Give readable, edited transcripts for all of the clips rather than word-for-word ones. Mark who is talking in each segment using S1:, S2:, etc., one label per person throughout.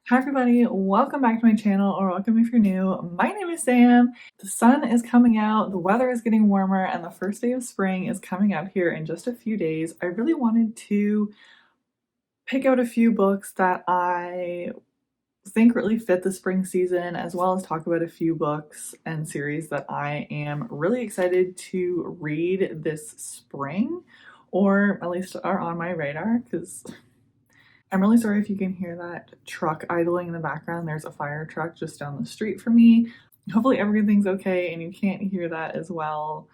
S1: Hi everybody, welcome back to my channel, or welcome if you're new. My name is Sam. The sun is coming out, the weather is getting warmer, and the first day of spring is coming up here in just a few days. I really wanted to pick out a few books that I think really fit the spring season, as well as talk about a few books and series that I am really excited to read this spring, or at least are on my radar, because I'm really sorry if you can hear that truck idling in the background. There's a fire truck just down the street from me. Hopefully everything's okay and you can't hear that as well.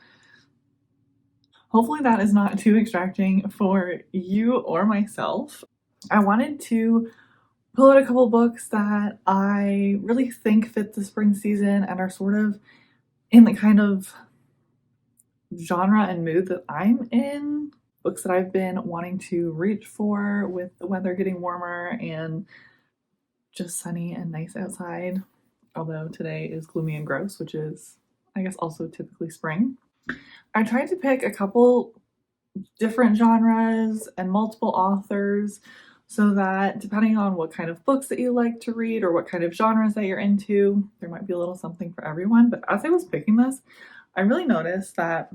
S1: Hopefully that is not too distracting for you or myself. I wanted to pull out a couple books that I really think fit the spring season and are sort of in the kind of genre and mood that I'm in. Books that I've been wanting to reach for with the weather getting warmer and just sunny and nice outside, although today is gloomy and gross, which is, I guess, also typically spring. I tried to pick a couple different genres and multiple authors so that depending on what kind of books that you like to read or what kind of genres that you're into, there might be a little something for everyone. But as I was picking this, I really noticed that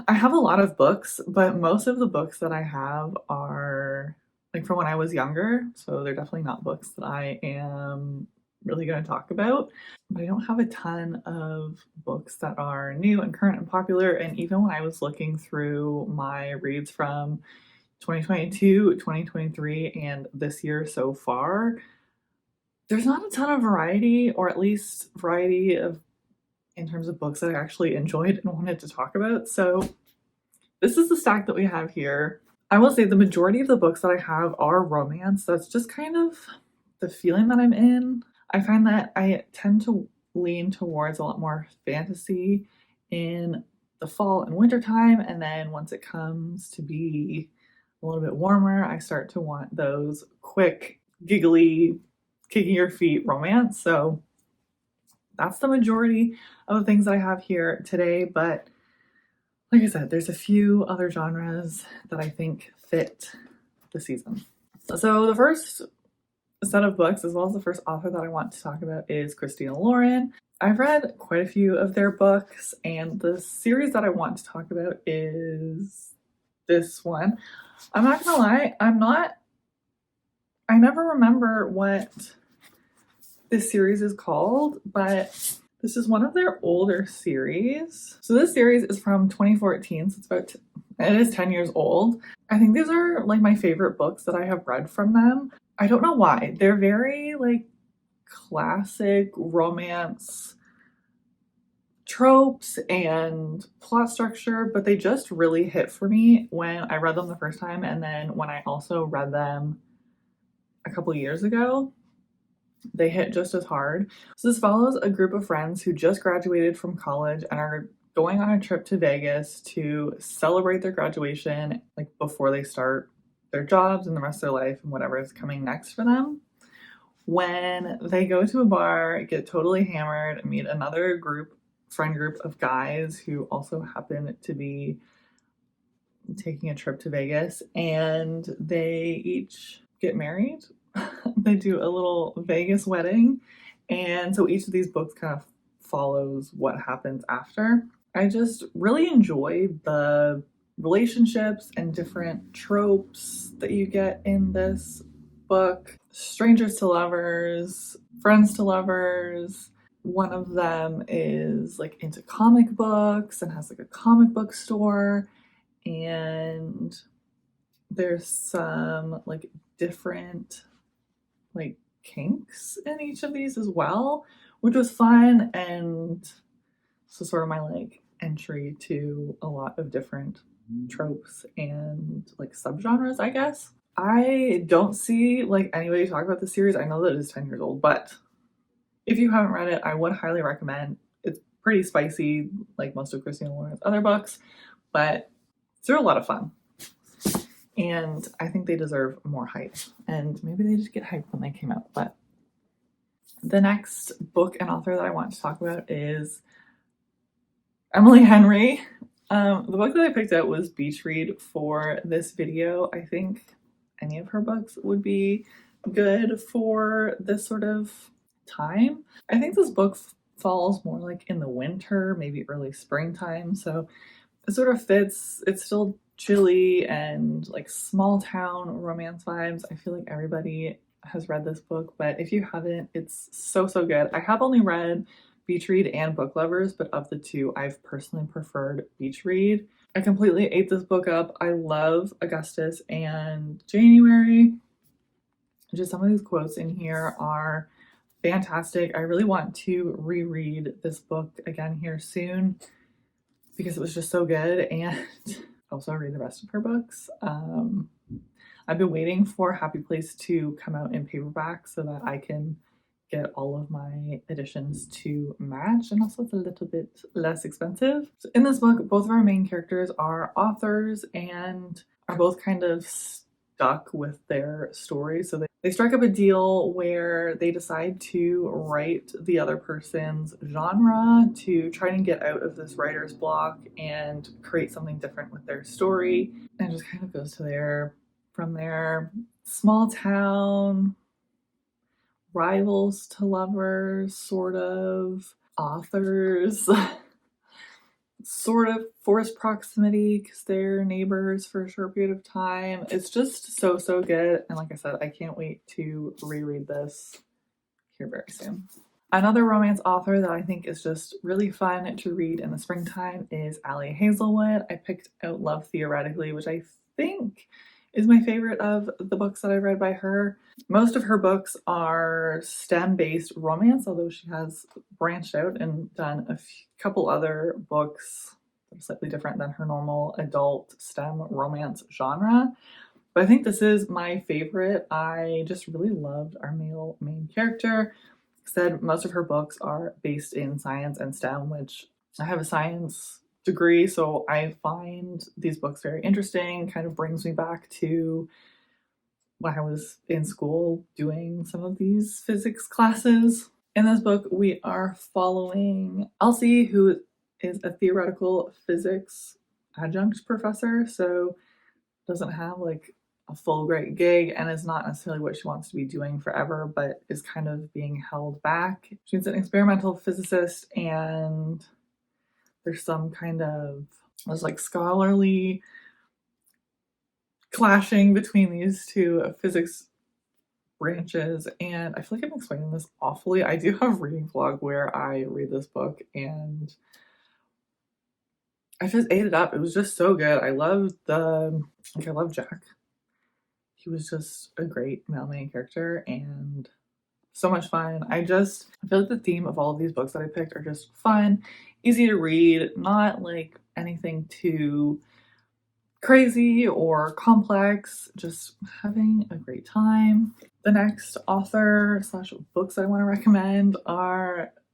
S1: I have a lot of books, but most of the books that I have are like from when I was younger, so they're definitely not books that I am really going to talk about. But I don't have a ton of books that are new and current and popular, and even when I was looking through my reads from 2022, 2023, and this year so far, there's not a ton of variety, or at least variety of in terms of books that I actually enjoyed and wanted to talk about. So this is the stack that we have here. I will say the majority of the books that I have are romance. That's just kind of the feeling that I'm in. I find that I tend to lean towards a lot more fantasy in the fall and winter time, and then once it comes to be a little bit warmer, I start to want those quick, giggly, kicking your feet romance. So that's the majority of the things that I have here today, but like I said, there's a few other genres that I think fit the season. So the first set of books, as well as the first author that I want to talk about, is Christina Lauren. I've read quite a few of their books, and the series that I want to talk about is this one. I'm not gonna lie, I never remember what this series is called, but this is one of their older series. So this series is from 2014, so it is 10 years old. I think these are like my favorite books that I have read from them. I don't know why. They're very like classic romance tropes and plot structure, but they just really hit for me when I read them the first time, and then when I also read them a couple years ago. They hit just as hard. So this follows a group of friends who just graduated from college and are going on a trip to Vegas to celebrate their graduation, like before they start their jobs and the rest of their life and whatever is coming next for them. When they go to a bar, get totally hammered, and meet another friend group of guys who also happen to be taking a trip to Vegas, and they each get married. They do a little Vegas wedding, and so each of these books kind of follows what happens after. I just really enjoy the relationships and different tropes that you get in this book. Strangers to lovers, friends to lovers. One of them is like into comic books and has like a comic book store, and there's some like different like kinks in each of these as well, which was fun, and so sort of my like entry to a lot of different tropes and like subgenres, I guess. I don't see like anybody talk about the series. I know that it is 10 years old, but if you haven't read it, I would highly recommend. It's pretty spicy, like most of Christina Lauren's other books, but they're a lot of fun. And I think they deserve more hype, and maybe they just get hyped when they came out. But the next book and author that I want to talk about is Emily Henry. The book that I picked out was Beach Read for this video. I think any of her books would be good for this sort of time. I think this book falls more like in the winter, maybe early springtime, so it sort of fits. It's still chilly and like small town romance vibes. I feel like everybody has read this book, but if you haven't, it's so, so good. I have only read Beach Read and Book Lovers, but of the two, I've personally preferred Beach Read. I completely ate this book up. I love Augustus and January. Just some of these quotes in here are fantastic. I really want to reread this book again here soon because it was just so good, and also read the rest of her books. I've been waiting for Happy Place to come out in paperback so that I can get all of my editions to match, and also it's a little bit less expensive. So in this book, both of our main characters are authors and are both kind of stuck with their story. So they strike up a deal where they decide to write the other person's genre to try and get out of this writer's block and create something different with their story. And it just kind of goes to from there. Small town, rivals to lovers, sort of, authors, sort of forced proximity because they're neighbors for a short period of time. It's just so, so good. And like I said, I can't wait to reread this here very soon. Another romance author that I think is just really fun to read in the springtime is Ali Hazelwood. I picked out Love Theoretically, which I think is my favorite of the books that I read by her. Most of her books are STEM-based romance, although she has branched out and done a couple other books that are slightly different than her normal adult STEM romance genre. But I think this is my favorite. I just really loved our male main character. Said most of her books are based in science and STEM, which I have a science degree, so I find these books very interesting. Kind of brings me back to when I was in school doing some of these physics classes. In this book, we are following Elsie, who is a theoretical physics adjunct professor, so doesn't have like a full great gig and is not necessarily what she wants to be doing forever, but is kind of being held back. She's an experimental physicist, and there's some kind of like scholarly clashing between these two physics branches, and I feel like I'm explaining this awfully. I do have a reading vlog where I read this book and I just ate it up. It was just so good. I love Jack. He was just a great male main character and so much fun. I feel like the theme of all of these books that I picked are just fun, easy to read, not like anything too crazy or complex, just having a great time. The next author / books I want to recommend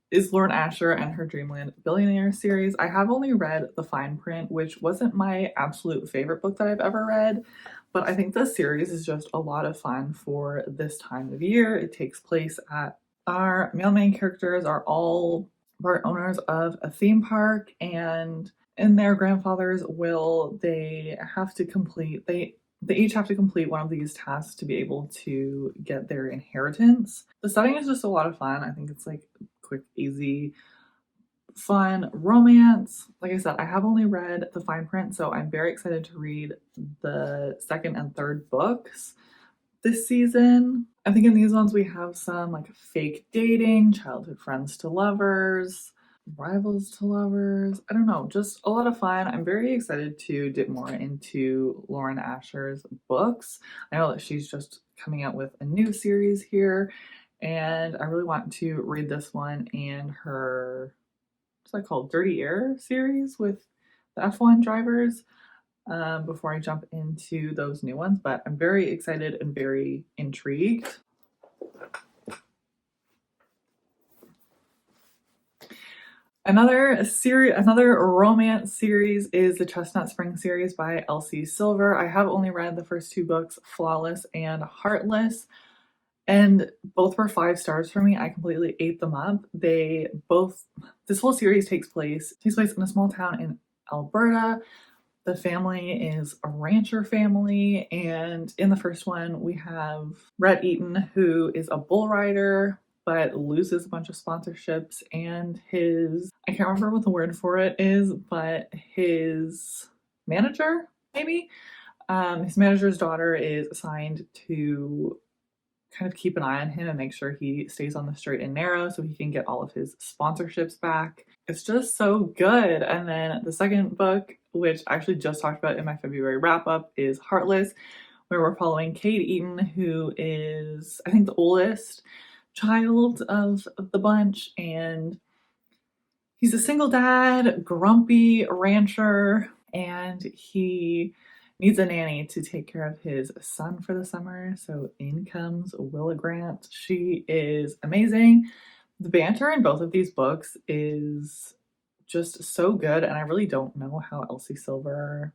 S1: is Lauren Asher and her Dreamland Billionaire series. I have only read The Fine Print, which wasn't my absolute favorite book that I've ever read, but I think the series is just a lot of fun for this time of year. It takes place our male main characters are all part owners of a theme park, and in their grandfather's will, they each have to complete one of these tasks to be able to get their inheritance. The setting is just a lot of fun. I think it's like quick, easy, fun romance. Like I said, I have only read The Fine Print, so I'm very excited to read the second and third books this season. I think in these ones we have some like fake dating, childhood friends to lovers, rivals to lovers. I don't know, just a lot of fun. I'm very excited to dip more into Lauren Asher's books. I know that she's just coming out with a new series here, and I really want to read this one and her, what's that called, Dirty Air series with the F1 drivers before I jump into those new ones. But I'm very excited and very intrigued. Another romance series is the Chestnut Spring series by Elsie Silver. I have only read the first two books, Flawless and Heartless, and both were 5 stars for me. I completely ate them up. This whole series takes place in a small town in Alberta. The family is a rancher family, and in the first one, we have Rhett Eaton, who is a bull rider but loses a bunch of sponsorships, and his, I can't remember what the word for it is, but his manager, maybe? His manager's daughter is assigned to kind of keep an eye on him and make sure he stays on the straight and narrow so he can get all of his sponsorships back. It's just so good. And then the second book, which I actually just talked about in my February wrap up, is Heartless, where we're following Cade Eaton, who is, I think, the oldest child of the bunch. And he's a single dad, grumpy rancher, and he needs a nanny to take care of his son for the summer. So in comes Willa Grant. She is amazing. The banter in both of these books is just so good, and I really don't know how Elsie Silver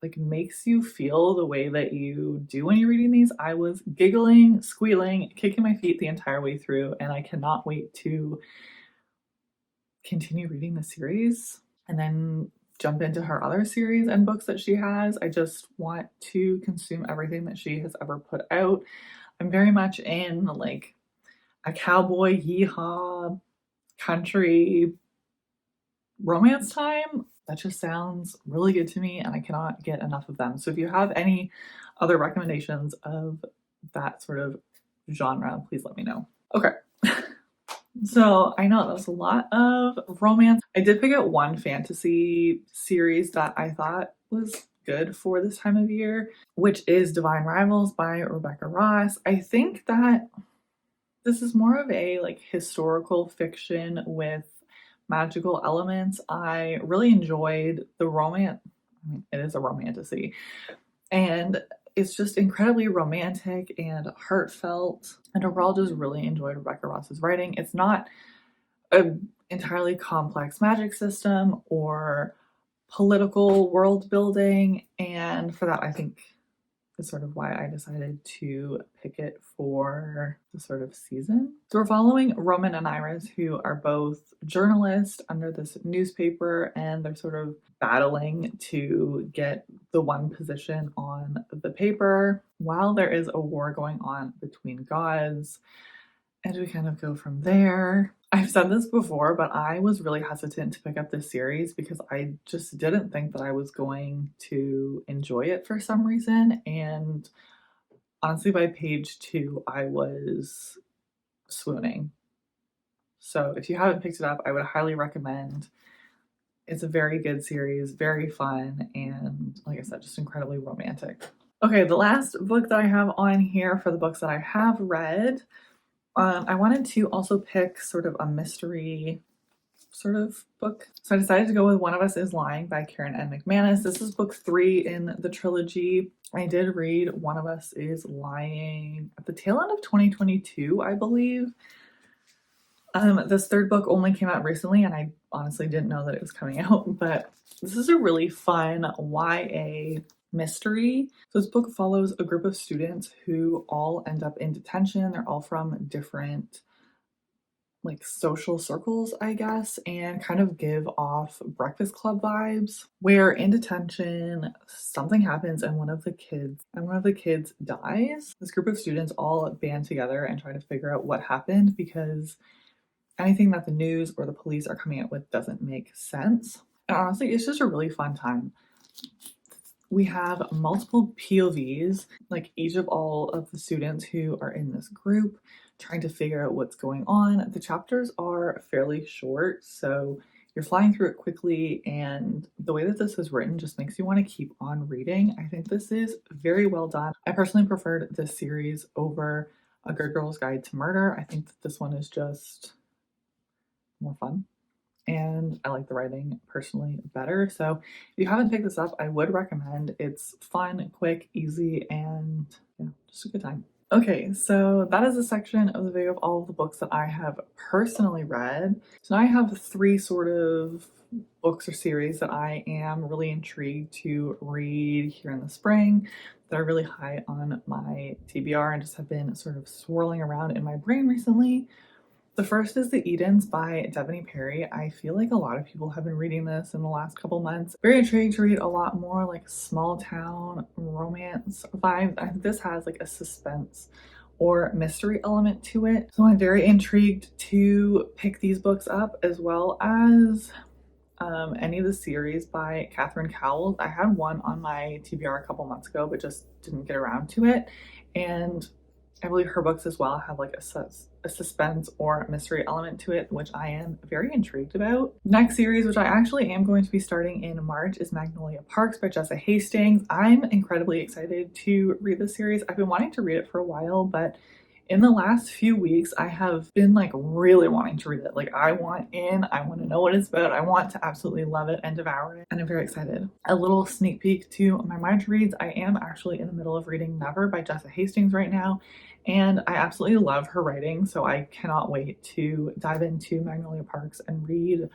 S1: like makes you feel the way that you do when you're reading these. I was giggling, squealing, kicking my feet the entire way through, and I cannot wait to continue reading the series and then jump into her other series and books that she has. I just want to consume everything that she has ever put out. I'm very much in like a cowboy yeehaw country romance time. That just sounds really good to me, and I cannot get enough of them. So if you have any other recommendations of that sort of genre, please let me know. Okay. So I know that was a lot of romance. I did pick out one fantasy series that I thought was good for this time of year, which is Divine Rivals by Rebecca Ross. I think that this is more of a like historical fiction with magical elements. I really enjoyed the romance. I mean, it is a romantasy, and it's just incredibly romantic and heartfelt. And overall, just really enjoyed Rebecca Ross's writing. It's not an entirely complex magic system or political world building, and for that, I think is sort of why I decided to pick it for the sort of season. So we're following Roman and Iris, who are both journalists under this newspaper, and they're sort of battling to get the one position on the paper while there is a war going on between gods. And we kind of go from there. I've said this before, but I was really hesitant to pick up this series because I just didn't think that I was going to enjoy it for some reason. And honestly, by page 2, I was swooning. So if you haven't picked it up, I would highly recommend. It's a very good series, very fun, and like I said, just incredibly romantic. Okay, the last book that I have on here for the books that I have read, I wanted to also pick sort of a mystery sort of book. So I decided to go with One of Us is Lying by Karen N. McManus. This is book 3 in the trilogy. I did read One of Us is Lying at the tail end of 2022, I believe. This third book only came out recently, and I honestly didn't know that it was coming out, but this is a really fun YA mystery. So this book follows a group of students who all end up in detention. They're all from different like social circles, I guess, and kind of give off Breakfast Club vibes, where in detention something happens and one of the kids dies. This group of students all band together and try to figure out what happened because anything that the news or the police are coming out with doesn't make sense. And honestly, it's just a really fun time. We have multiple POVs, like each of all of the students who are in this group trying to figure out what's going on. The chapters are fairly short, so you're flying through it quickly, and the way that this is written just makes you want to keep on reading. I think this is very well done. I personally preferred this series over A Good Girl's Guide to Murder. I think that this one is just more fun, and I like the writing personally better. So if you haven't picked this up, I would recommend. It's fun, quick, easy, and yeah, just a good time. Okay, so that is a section of the video of all of the books that I have personally read. So now I have 3 sort of books or series that I am really intrigued to read here in the spring that are really high on my TBR and just have been sort of swirling around in my brain recently. The first is The Edens by Devony Perry. I feel like a lot of people have been reading this in the last couple months. Very intrigued to read a lot more like small town romance vibes. I think this has like a suspense or mystery element to it. So I'm very intrigued to pick these books up, as well as any of the series by Catherine Cowles. I had one on my TBR a couple months ago, but just didn't get around to it. And I believe her books as well have like a suspense or mystery element to it, which I am very intrigued about. Next series, which I actually am going to be starting in March, is Magnolia Parks by Jessa Hastings. I'm incredibly excited to read this series. I've been wanting to read it for a while, but in the last few weeks, I have been like really wanting to read it. Like I want to know what it's about. I want to absolutely love it and devour it. And I'm very excited. A little sneak peek to my March reads. I am actually in the middle of reading Never by Jessa Hastings right now. And I absolutely love her writing. So I cannot wait to dive into Magnolia Parks and read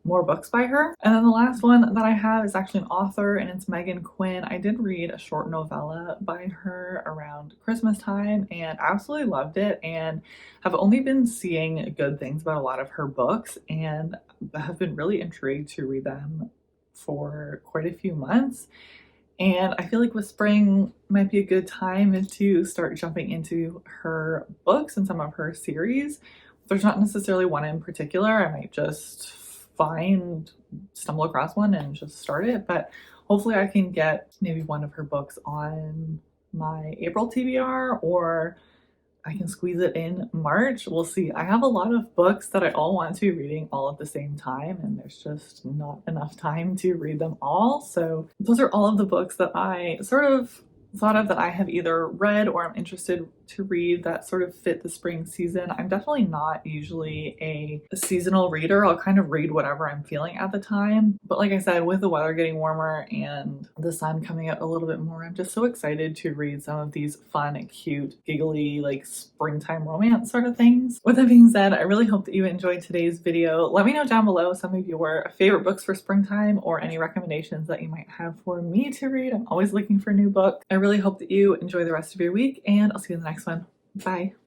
S1: more books by her. And then the last one that I have is actually an author, and it's Megan Quinn. I did read a short novella by her around Christmas time and absolutely loved it, and have only been seeing good things about a lot of her books and have been really intrigued to read them for quite a few months. And I feel like with spring might be a good time to start jumping into her books and some of her series. There's not necessarily one in particular. I might just stumble across one and just start it, but hopefully I can get maybe one of her books on my April TBR, or I can squeeze it in March. We'll see. I have a lot of books that I all want to be reading all at the same time, and there's just not enough time to read them all. So those are all of the books that I sort of thought of that I have either read or I'm interested to read that sort of fit the spring season. I'm definitely not usually a seasonal reader. I'll kind of read whatever I'm feeling at the time. But like I said, with the weather getting warmer and the sun coming out a little bit more, I'm just so excited to read some of these fun, cute, giggly, like springtime romance sort of things. With that being said, I really hope that you enjoyed today's video. Let me know down below some of your favorite books for springtime or any recommendations that you might have for me to read. I'm always looking for new books. I really hope that you enjoy the rest of your week, and I'll see you in the next one. Bye.